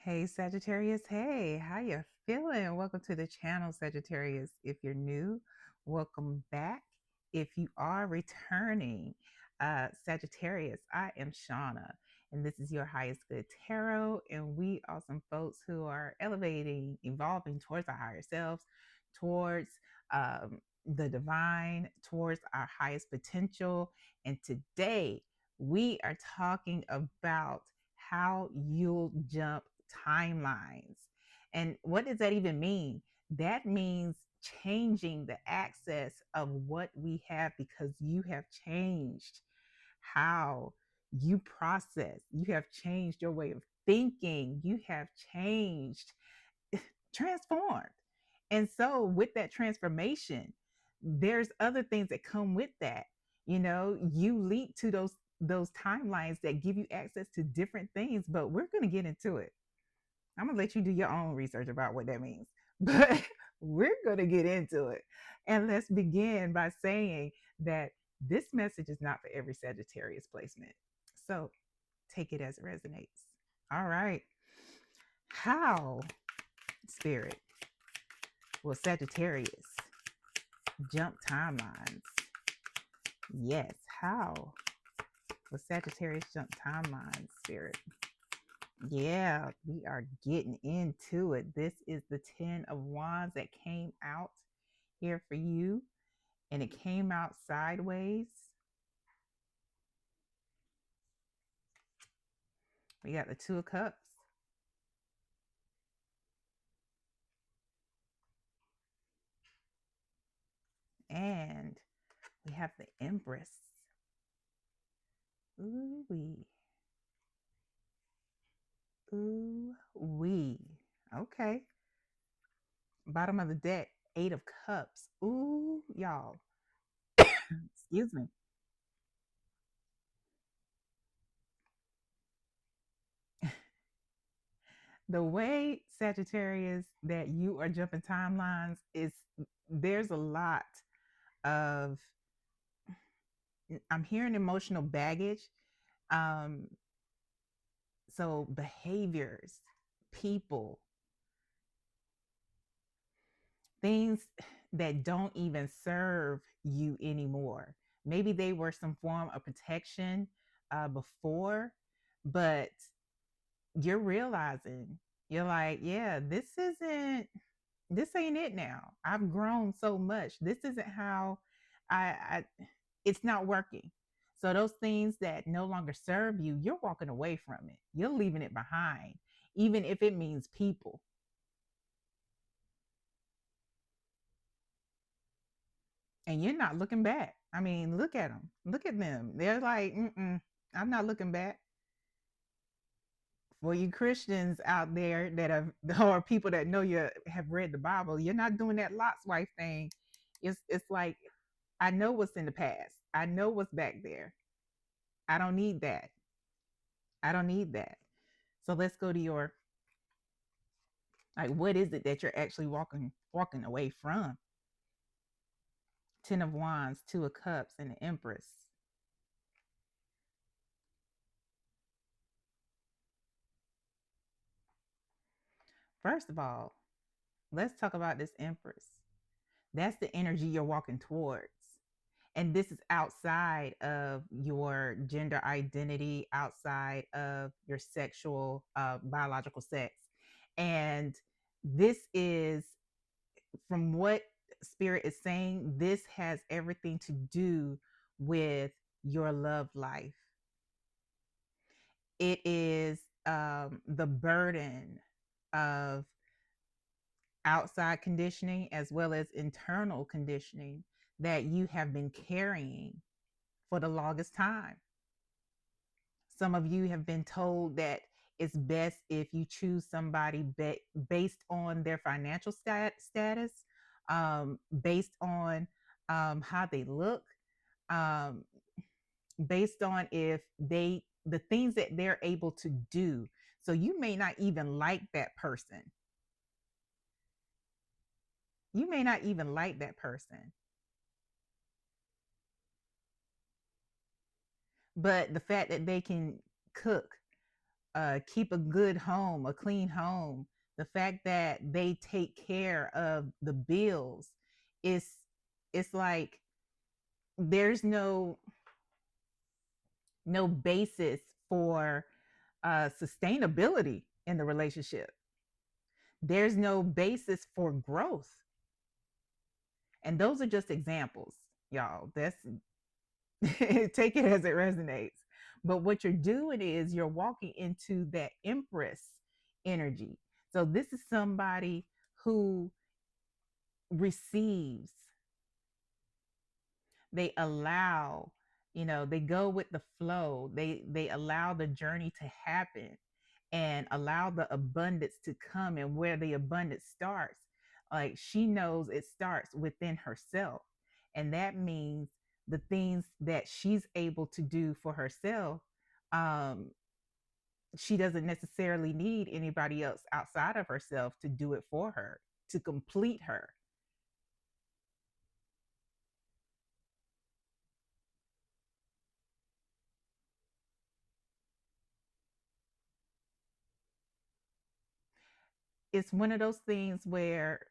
Hey Sagittarius, hey, how you feeling? Welcome to the channel, Sagittarius. If you're new, welcome back. If you are returning, Sagittarius, I am Shauna, and this is your highest good tarot. And we are some folks who are elevating, evolving towards our higher selves, towards the divine, towards our highest potential. And today we are talking about how you'll jump timelines. And what does that even mean? That means changing the access of what we have because you have changed how you process. You have changed your way of thinking. You have changed, transformed. And so, with that transformation, there's other things that come with that. You leap to those timelines that give you access to different things, but we're going to get into it. I'm gonna let you do your own research about what that means. But we're gonna get into it. And let's begin by saying that this message is not for every Sagittarius placement. So take it as it resonates. All right. How, Spirit, will Sagittarius jump timelines? Yes, how will Sagittarius jump timelines, Spirit? Yeah, we are getting into it. This is the 10 of Wands that came out here for you, and it came out sideways. We got the Two of Cups, and we have the Empress. Ooh wee. Ooh wee. Okay. Bottom of the deck, Eight of Cups. Ooh, y'all. Excuse me. The way, Sagittarius, that you are jumping timelines is there's a lot of, I'm hearing emotional baggage. Um, so behaviors, people, things that don't even serve you anymore. Maybe they were some form of protection before, but you're realizing, you're like, yeah, this ain't it now. I've grown so much. This isn't how I it's not working. So those things that no longer serve you, you're walking away from it. You're leaving it behind, even if it means people. And you're not looking back. I mean, look at them. Look at them. They're like, I'm not looking back. For you Christians out there that have, or people that know you have read the Bible, you're not doing that Lot's wife thing. It's like, I know what's in the past. I know what's back there. I don't need that. I don't need that. So let's go to your, like, what is it that you're actually walking away from? Ten of Wands, Two of Cups, and the Empress. First of all, let's talk about this Empress. That's the energy you're walking towards. And this is outside of your gender identity, outside of your sexual, biological sex. And this is, from what Spirit is saying, this has everything to do with your love life. It is the burden of outside conditioning as well as internal conditioning that you have been carrying for the longest time. Some of you have been told that it's best if you choose somebody based on their financial status, based on how they look, um, based on if the things that they're able to do. So you may not even like that person. You may not even like that person. But the fact that they can cook, keep a good home, a clean home, the fact that they take care of the bills, it's it's like there's no basis for sustainability in the relationship. There's no basis for growth. And those are just examples, y'all. That's take it as it resonates. But what you're doing is you're walking into that empress energy. So this is somebody who receives, they allow, they go with the flow. They allow the journey to happen and allow the abundance to come. And where the abundance starts, like she knows it starts within herself. And that means the things that she's able to do for herself, um she doesn't necessarily need anybody else outside of herself to do it for her, to complete her. It's one of those things where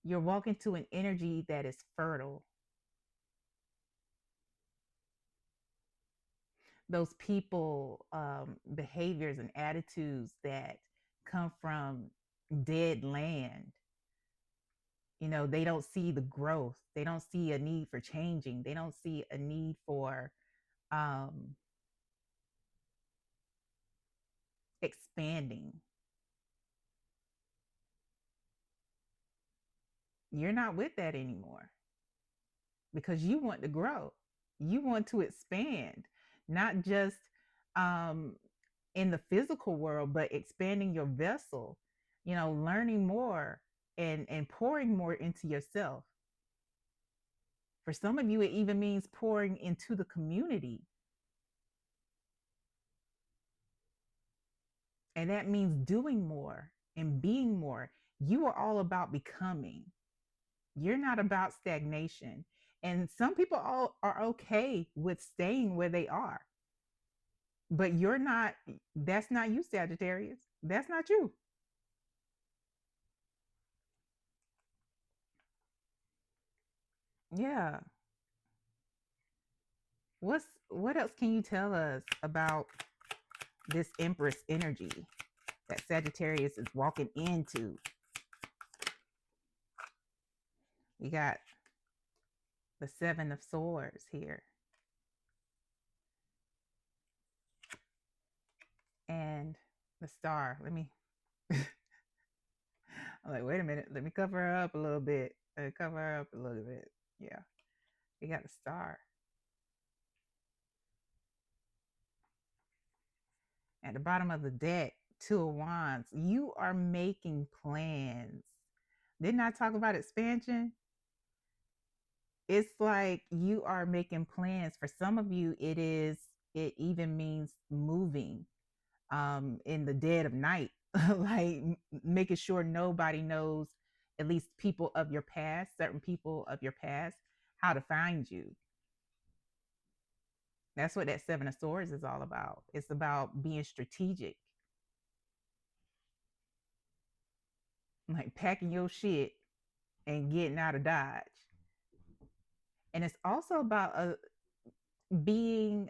you're walking to an energy that is fertile. Those people, behaviors and attitudes that come from dead land, they don't see the growth. They don't see a need for changing. They don't see a need for um, expanding. You're not with that anymore because you want to grow. You want to expand, not just um, in the physical world, but expanding your vessel, learning more and pouring more into yourself. For some of you, it even means pouring into the community. And that means doing more and being more. You are all about becoming. You're not about stagnation. And some people all are okay with staying where they are. But you're not, that's not you, Sagittarius. That's not you. Yeah. What else can you tell us about this Empress energy that Sagittarius is walking into? We got the Seven of Swords here. And the Star. I'm like, wait a minute. Let me cover her up a little bit. Cover her up a little bit. Yeah. We got the Star. At the bottom of the deck, Two of Wands. You are making plans. Didn't I talk about expansion? It's like you are making plans. For some of you, it even means moving in the dead of night, like making sure nobody knows, at least people of your past, certain people of your past, how to find you. That's what that Seven of Swords is all about. It's about being strategic, like packing your shit and getting out of Dodge. And it's also about being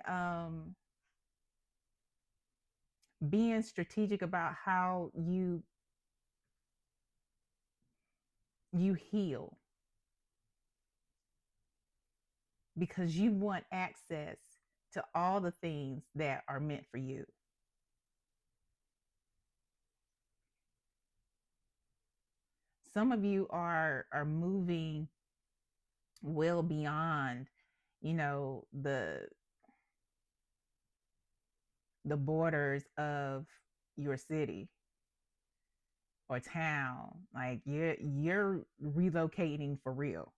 being strategic about how you heal, because you want access to all the things that are meant for you. Some of you are moving well beyond, the borders of your city or town. Like you're relocating for real.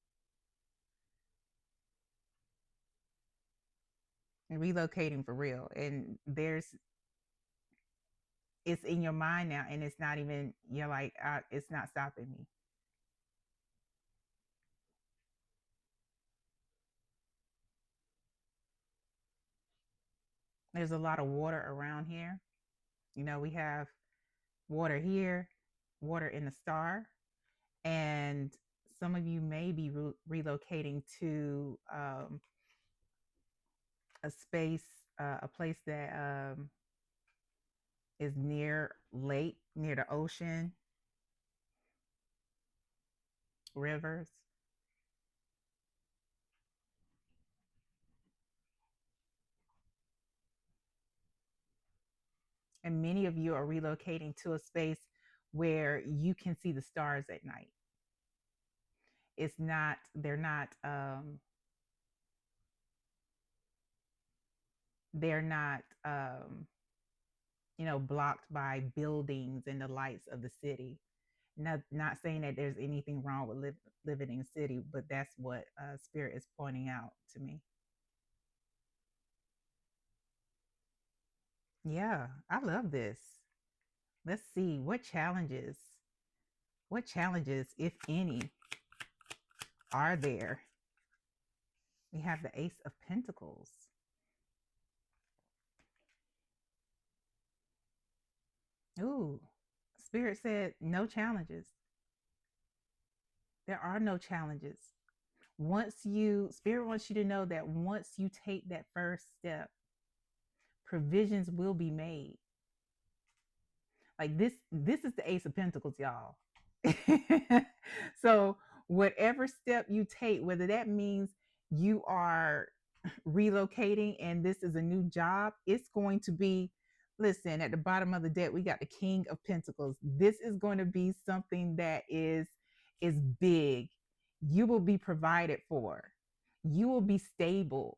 Relocating for real. And it's in your mind now, and it's not even, you're like, it's not stopping me. There's a lot of water around here. We have water here, water in the star, and some of you may be relocating to a space, a place that is near lake, near the ocean, rivers. And many of you are relocating to a space where you can see the stars at night. It's not, they're not, blocked by buildings and the lights of the city. Not saying that there's anything wrong with living in a city, but that's what Spirit is pointing out to me. Yeah, I love this. Let's see what challenges, if any, are there. We have the Ace of Pentacles. Ooh, Spirit said no challenges. There are no challenges. Spirit wants you to know that once you take that first step, provisions will be made. Like this is the Ace of Pentacles, y'all. So whatever step you take, whether that means you are relocating and this is a new job, it's going to be, listen, at the bottom of the deck, we got the King of Pentacles. This is going to be something that is big. You will be provided for. You will be stable.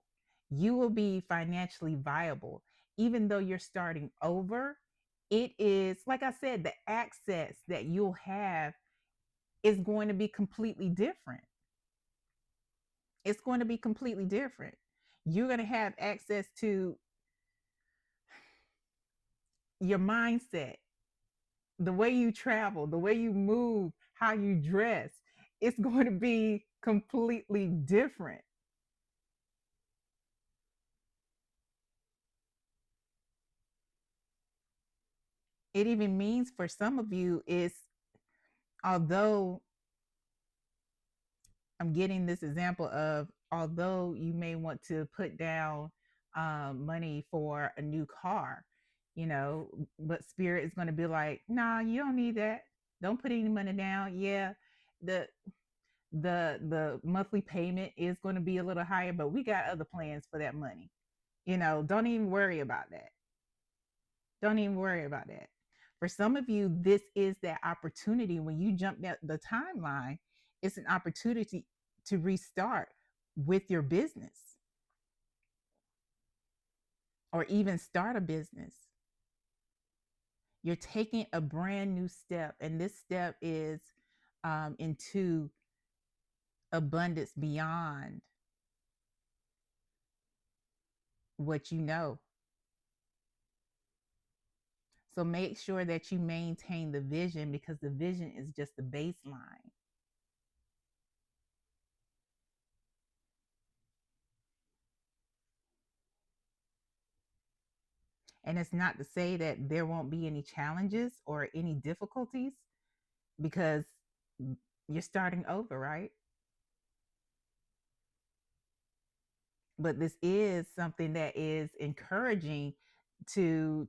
You will be financially viable. Even though you're starting over, it is, like I said, the access that you'll have is going to be completely different. It's going to be completely different. You're going to have access to your mindset, the way you travel, the way you move, how you dress. It's going to be completely different. It even means for some of you is, although I'm getting this example of, although you may want to put down money for a new car, but Spirit is going to be like, nah, you don't need that. Don't put any money down. Yeah, the the monthly payment is going to be a little higher, but we got other plans for that money. Don't even worry about that. Don't even worry about that. For some of you, this is that opportunity when you jump down the timeline. It's an opportunity to restart with your business or even start a business. You're taking a brand new step, and this step is into abundance beyond what you know. So make sure that you maintain the vision, because the vision is just the baseline. And it's not to say that there won't be any challenges or any difficulties, because you're starting over, right? But this is something that is encouraging to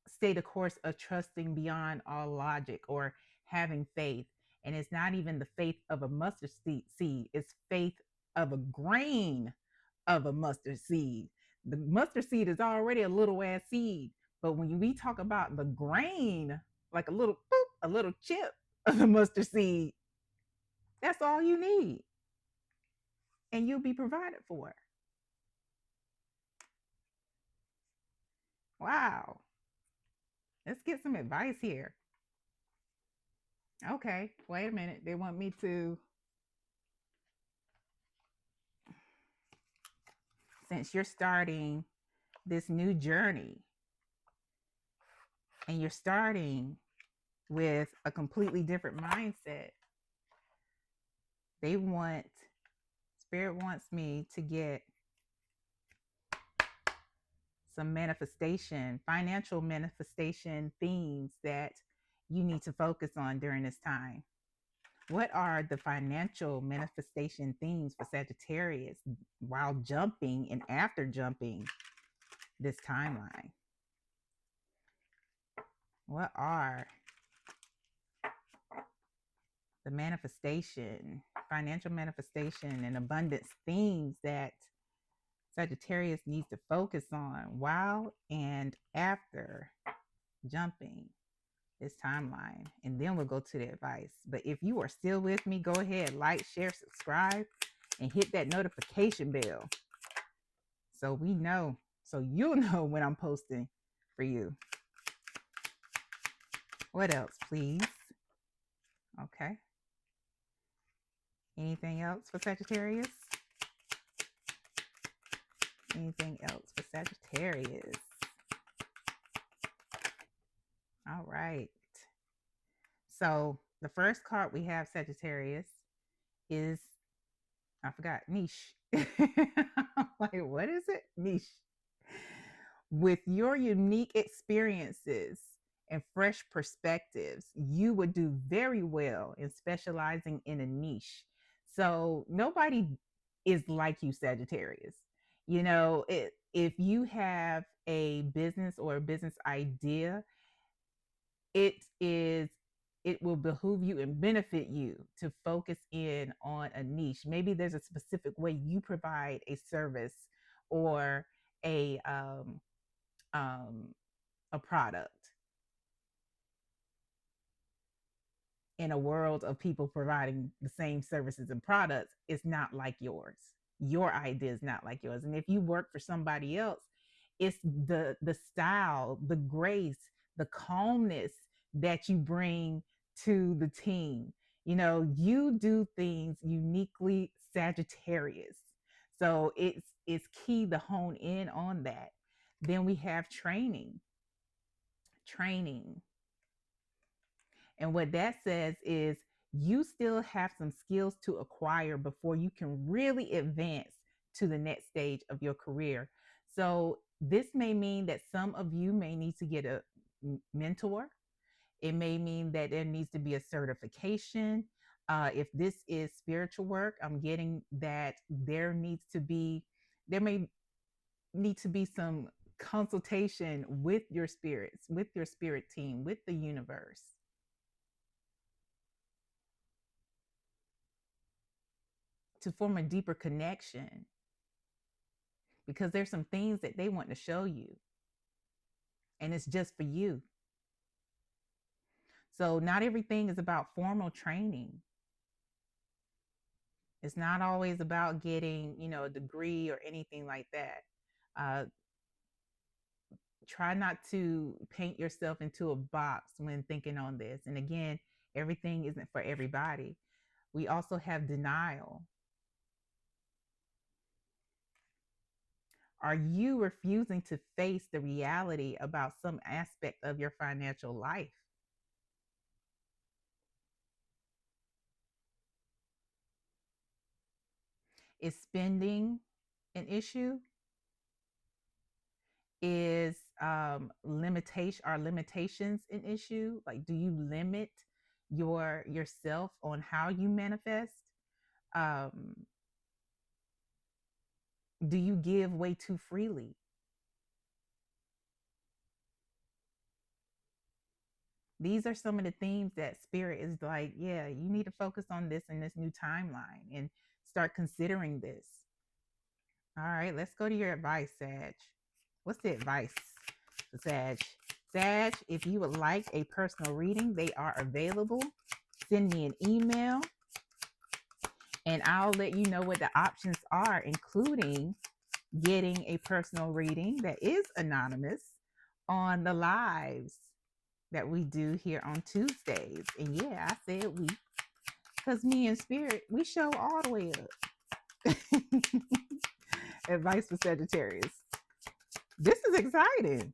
stay the course of trusting beyond all logic, or having faith. And it's not even the faith of a mustard seed, it's faith of a grain of a mustard seed. The mustard seed is already a little ass seed, but when we talk about the grain, like a little boop, a little chip of the mustard seed, that's all you need, and you'll be provided for. Wow. Let's get some advice here. Okay, wait a minute. They want me to, since you're starting this new journey and you're starting with a completely different mindset, they want, Spirit wants me to get some manifestation, financial manifestation themes that you need to focus on during this time. What are the financial manifestation themes for Sagittarius while jumping and after jumping this timeline? What are the manifestation, financial manifestation, and abundance themes that Sagittarius needs to focus on while and after jumping this timeline? And then we'll go to the advice. But if you are still with me, go ahead, like, share, subscribe, and hit that notification bell so we know, so you'll know when I'm posting for you. What else, please? Okay. Anything else for Sagittarius? Anything else for Sagittarius? All right. So the first card we have, Sagittarius, is, I forgot, niche. Like, what is it? Niche. With your unique experiences and fresh perspectives, you would do very well in specializing in a niche. So nobody is like you, Sagittarius. You know, if you have a business or a business idea, it is it will behoove you and benefit you to focus in on a niche. Maybe there's a specific way you provide a service or a um, a product in a world of people providing the same services and products. It's not like yours. Your idea is not like yours. And if you work for somebody else, it's the style, the grace, the calmness that you bring to the team. You know, you do things uniquely Sagittarius. So it's key to hone in on that. Then we have training. Training. And what that says is you still have some skills to acquire before you can really advance to the next stage of your career. So this may mean that some of you may need to get a mentor. It may mean that there needs to be a certification. If this is spiritual work, I'm getting that there may need to be some consultation with your spirits, with your spirit team, with the universe, to form a deeper connection, because there's some things that they want to show you and it's just for you. So not everything is about formal training. It's not always about getting, a degree or anything like that. Try not to paint yourself into a box when thinking on this. And again, everything isn't for everybody. We also have denial. Are you refusing to face the reality about some aspect of your financial life? Is spending an issue? Is are limitations an issue? Like, do you limit yourself on how you manifest? Um, do you give way too freely? These are some of the themes that spirit is like, yeah, you need to focus on this in this new timeline and start considering this. All right, let's go to your advice, Sag. What's the advice for Sag? Sag, if you would like a personal reading, they are available. Send me an email and I'll let you know what the options are, including getting a personal reading that is anonymous on the lives that we do here on Tuesdays. And yeah, I said we, because me and Spirit, we show all the way up. Advice for Sagittarius. This is exciting.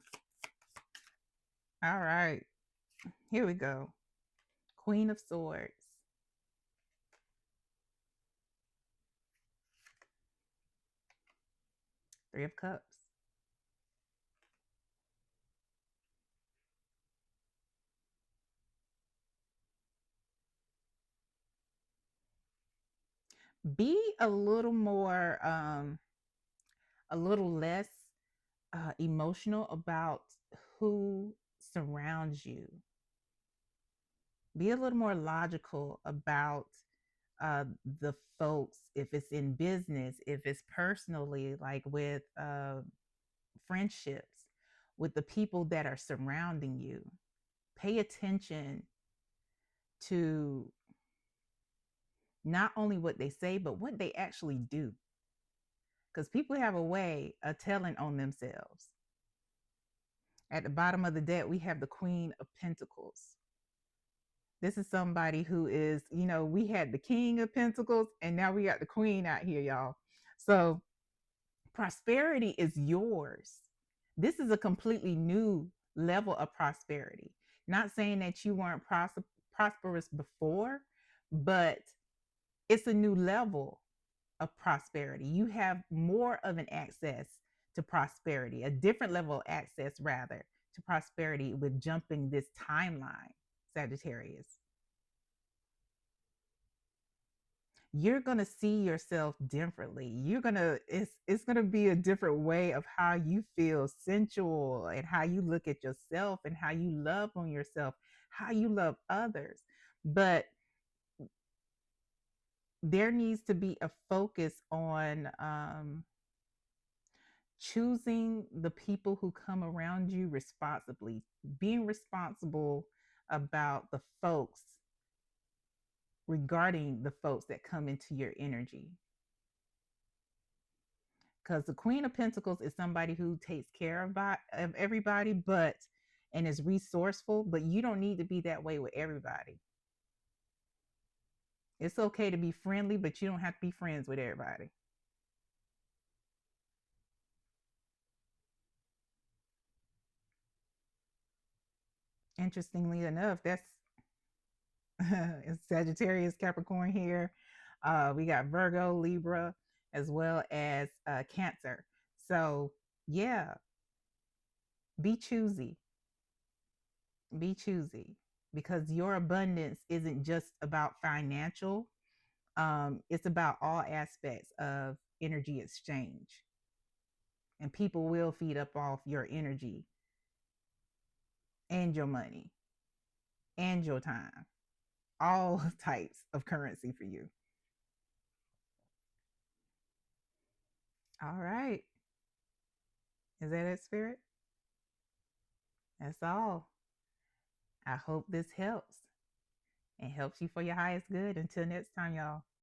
All right, here we go. Queen of Swords. Three of Cups. Be a little more, a little less emotional about who surrounds you. Be a little more logical about uh, the folks, if it's in business, if it's personally, like with friendships, with the people that are surrounding you. Pay attention to not only what they say, but what they actually do. Because people have a way of telling on themselves. At the bottom of the deck, we have the Queen of Pentacles. This is somebody who is, we had the King of Pentacles and now we got the Queen out here, y'all. So prosperity is yours. This is a completely new level of prosperity. Not saying that you weren't prosperous before, but it's a new level of prosperity. You have more of an access to prosperity, a different level of access, rather, to prosperity with jumping this timeline, Sagittarius. You're going to see yourself differently. It's going to be a different way of how you feel sensual and how you look at yourself and how you love on yourself, how you love others. But there needs to be a focus on choosing the people who come around you responsibly, being responsible about the folks, regarding the folks that come into your energy. Because the Queen of Pentacles is somebody who takes care of everybody, but and is resourceful, but you don't need to be that way with everybody. It's okay to be friendly, but you don't have to be friends with everybody. Interestingly enough, that's it's Sagittarius, Capricorn here. We got Virgo, Libra, as well as Cancer. So, yeah, be choosy. Be choosy because your abundance isn't just about financial, it's about all aspects of energy exchange. And people will feed up off your energy and your money and your time, all types of currency for you. All right. Is that it, Spirit? That's all. I hope this helps and helps you for your highest good. Until next time, y'all.